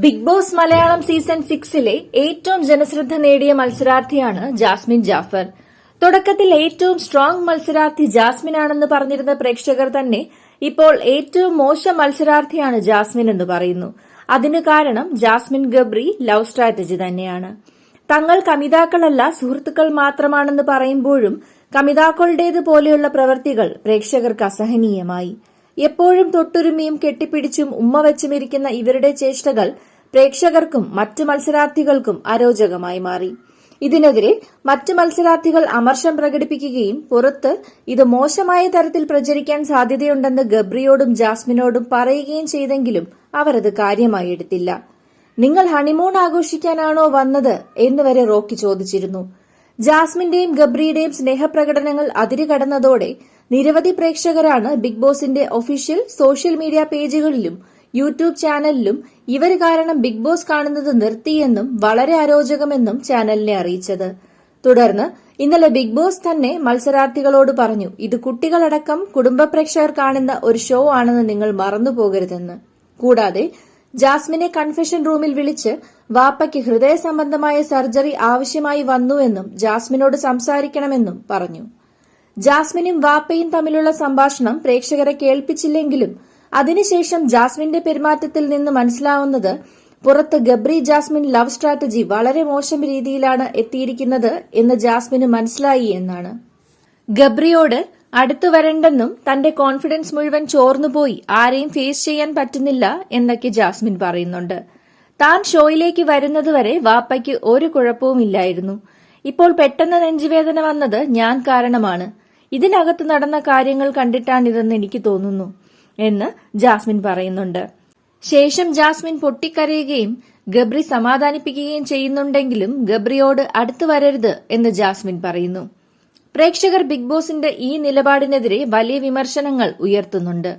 Big boss Malayalam season 6-ലെ ഏറ്റവും ജനശ്രദ്ധ നേടിയ മത്സരാർത്ഥിയാണ് ജാസ്മിൻ ജാഫർ. തുടക്കത്തിൽ ഏറ്റവും സ്ട്രോങ് മത്സരാർത്ഥി ജാസ്മിനാണെന്ന് പറഞ്ഞിരുന്ന പ്രേക്ഷകർ തന്നെ ഇപ്പോൾ ഏറ്റവും മോശം മത്സരാർത്ഥിയാണ് ജാസ്മിൻ എന്ന് പറയുന്നു. അതിനു കാരണം ജാസ്മിൻ ഗബ്രി ലവ് സ്ട്രാറ്റജി തന്നെയാണ്. തങ്ങൾ കമിതാക്കളല്ല സുഹൃത്തുക്കൾ മാത്രമാണെന്ന് പറയുമ്പോഴും കമിതാക്കളുടേതുപോലെയുള്ള പ്രവൃത്തികൾ പ്രേക്ഷകർക്ക് അസഹനീയമായി. എപ്പോഴും തൊട്ടുരുമിയും കെട്ടിപ്പിടിച്ചും ഉമ്മ വെച്ചുമിരിക്കുന്ന ഇവരുടെ ചേഷ്ടകൾ പ്രേക്ഷകർക്കും മറ്റു മത്സരാർത്ഥികൾക്കും അരോചകമായി മാറി. ഇതിനെതിരെ മറ്റു മത്സരാർത്ഥികൾ അമർഷം പ്രകടിപ്പിക്കുകയും പുറത്ത് ഇത് മോശമായ തരത്തിൽ പ്രചരിക്കാൻ സാധ്യതയുണ്ടെന്ന് ഗബ്രിയോടും ജാസ്മിനോടും പറയുകയും ചെയ്തെങ്കിലും അവരത് കാര്യമായി എടുത്തില്ല. നിങ്ങൾ ഹണിമൂൺ ആഘോഷിക്കാനാണോ വന്നത് എന്നുവരെ റോക്കി ചോദിച്ചിരുന്നു. ജാസ്മിന്റെയും ഗബ്രിയുടെയും സ്നേഹപ്രകടനങ്ങൾ അതിരുകടന്നതോടെ നിരവധി പ്രേക്ഷകരാണ് ബിഗ് ബോസിന്റെ ഒഫീഷ്യൽ സോഷ്യൽ മീഡിയ പേജുകളിലും യൂട്യൂബ് ചാനലിലും ഇവർ കാരണം ബിഗ് ബോസ് കാണുന്നത് നിർത്തിയെന്നും വളരെ അരോചകമെന്നും ചാനലിനെ അറിയിച്ചത്. തുടർന്ന് ഇന്നലെ ബിഗ് ബോസ് തന്നെ മത്സരാർത്ഥികളോട് പറഞ്ഞു, ഇത് കുട്ടികളടക്കം കുടുംബ പ്രേക്ഷകർ കാണുന്ന ഒരു ഷോ ആണെന്ന് നിങ്ങൾ മറന്നുപോകരുതെന്ന്. കൂടാതെ ജാസ്മിനെ കൺഫെഷൻ റൂമിൽ വിളിച്ച് വാപ്പയ്ക്ക് ഹൃദയ സംബന്ധമായ സർജറി ആവശ്യമായി വന്നുവെന്നും ജാസ്മിനോട് സംസാരിക്കണമെന്നും പറഞ്ഞു. ജാസ്മിനും വാപ്പയും തമ്മിലുള്ള സംഭാഷണം പ്രേക്ഷകരെ കേൾപ്പിച്ചില്ലെങ്കിലും അതിനുശേഷം ജാസ്മിന്റെ പെരുമാറ്റത്തിൽ നിന്ന് മനസ്സിലാവുന്നത് പുറത്ത് ഗബ്രി ജാസ്മിൻ ലവ് സ്ട്രാറ്റജി വളരെ മോശം രീതിയിലാണ് എത്തിയിരിക്കുന്നത് എന്ന് ജാസ്മിന് മനസ്സിലായി എന്നാണ്. ഗബ്രിയോട് അടുത്തു വരണ്ടെന്നും തന്റെ കോൺഫിഡൻസ് മുഴുവൻ ചോർന്നുപോയി ആരെയും ഫേസ് ചെയ്യാൻ പറ്റുന്നില്ല എന്നൊക്കെ ജാസ്മിൻ പറയുന്നുണ്ട്. താൻ ഷോയിലേക്ക് വരുന്നതുവരെ വാപ്പയ്ക്ക് ഒരു കുഴപ്പവുമില്ലായിരുന്നു. ഇപ്പോൾ പെട്ടെന്ന് നെഞ്ചുവേദന വന്നത് ഞാൻ കാരണമാണ്. ഇതിനകത്ത് നടന്ന കാര്യങ്ങൾ കണ്ടിട്ടാണിതെന്ന് എനിക്ക് തോന്നുന്നു എന്ന് ജാസ്മിൻ പറയുന്നുണ്ട്. ശേഷം ജാസ്മിൻ പൊട്ടിക്കരയുകയും ഗബ്രി സമാധാനിപ്പിക്കുകയും ചെയ്യുന്നുണ്ടെങ്കിലും ഗബ്രിയോട് അടുത്തു വരരുത് എന്ന് ജാസ്മിൻ പറയുന്നു. പ്രേക്ഷകർ ബിഗ് ബോസിന്റെ ഈ നിലപാടിനെതിരെ വലിയ വിമർശനങ്ങൾ ഉയർത്തുന്നുണ്ട്.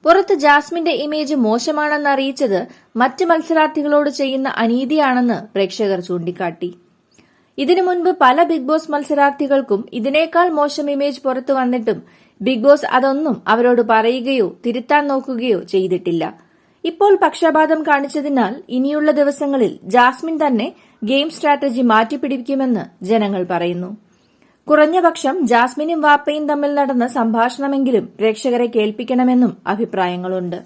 പുറത്ത് ജാസ്മിന്റെ ഇമേജ് മോശമാണെന്ന് അറിയിച്ചത് മറ്റ് മത്സരാർത്ഥികളോട് ചെയ്യുന്ന അനീതിയാണെന്ന് പ്രേക്ഷകർ ചൂണ്ടിക്കാട്ടി. ഇതിനു മുൻപ് പല ബിഗ് ബോസ് മത്സരാർത്ഥികൾക്കും ഇതിനേക്കാൾ മോശം ഇമേജ് പുറത്തു വന്നിട്ടും ബിഗ് ബോസ് അതൊന്നും അവരോട് പറയുകയോ തിരുത്താൻ നോക്കുകയോ ചെയ്തിട്ടില്ല. ഇപ്പോൾ പക്ഷപാതം കാണിച്ചതിനാൽ ഇനിയുള്ള ദിവസങ്ങളിൽ ജാസ്മിൻ തന്നെ ഗെയിം സ്ട്രാറ്റജി മാറ്റിപ്പിടിക്കുമെന്ന് ജനങ്ങൾ പറയുന്നു. കുറഞ്ഞപക്ഷം ജാസ്മിനും വാപ്പയും തമ്മിൽ നടന്ന സംഭാഷണമെങ്കിലും പ്രേക്ഷകരെ കേൾപ്പിക്കണമെന്നും അഭിപ്രായങ്ങളുണ്ട്.